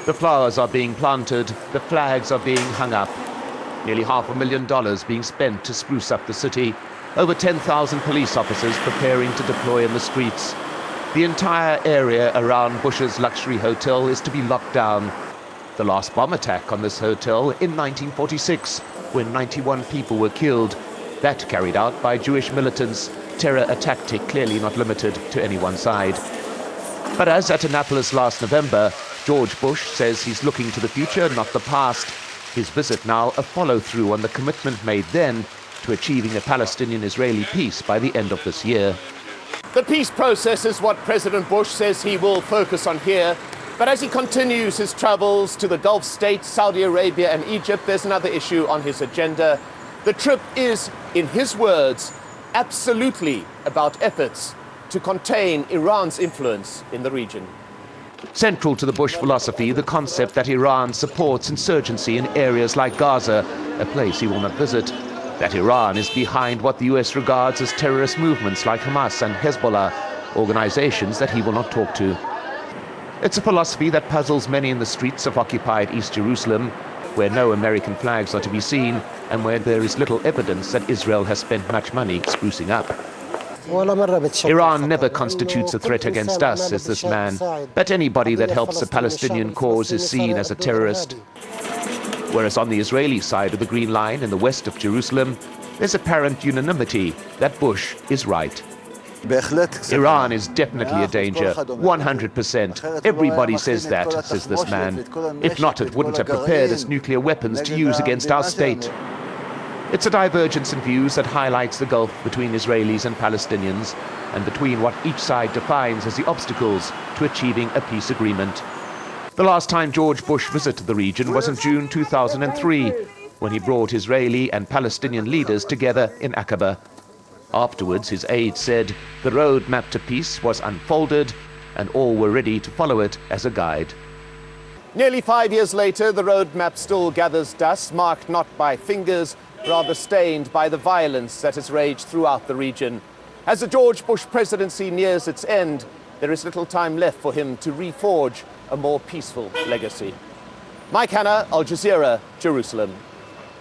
The flowers are being planted, the flags are being hung up. Nearly $500,000 being spent to spruce up the city. Over 10,000 police officers preparing to deploy in the streets. The entire area around Bush's luxury hotel is to be locked down. The last bomb attack on this hotel in 1946, when 91 people were killed. That carried out by Jewish militants. Terror a tactic clearly not limited to any one side. But as at Annapolis last November, George Bush says he's looking to the future, not the past. His visit now a follow-through on the commitment made then to achieving a Palestinian-Israeli peace by the end of this year. The peace process is what President Bush says he will focus on here. But as he continues his travels to the Gulf states, Saudi Arabia and Egypt, there's another issue on his agenda. The trip is, in his words, absolutely about efforts to contain Iran's influence in the region. Central to the Bush philosophy, the concept that Iran supports insurgency in areas like Gaza, a place he will not visit. That Iran is behind what the US regards as terrorist movements like Hamas and Hezbollah, organizations that he will not talk to. It's a philosophy that puzzles many in the streets of occupied East Jerusalem, where no American flags are to be seen and where there is little evidence that Israel has spent much money sprucing up. Iran never constitutes a threat against us, says this man, but anybody that helps the Palestinian cause is seen as a terrorist. Whereas on the Israeli side of the Green Line in the west of Jerusalem, there's apparent unanimity that Bush is right. Iran is definitely a danger, 100%. Everybody says that, says this man. If not, it wouldn't have prepared its nuclear weapons to use against our state. It's a divergence in views that highlights the gulf between Israelis and Palestinians and between what each side defines as the obstacles to achieving a peace agreement. The last time George Bush visited the region was in June 2003, when he brought Israeli and Palestinian leaders together in Aqaba. Afterwards, his aides said the roadmap to peace was unfolded and all were ready to follow it as a guide. Nearly 5 years later, the roadmap still gathers dust, marked not by fingers, rather stained by the violence that has raged throughout the region. As the George Bush presidency nears its end, there is little time left for him to reforge a more peaceful legacy. Mike Hanna, Al Jazeera, Jerusalem.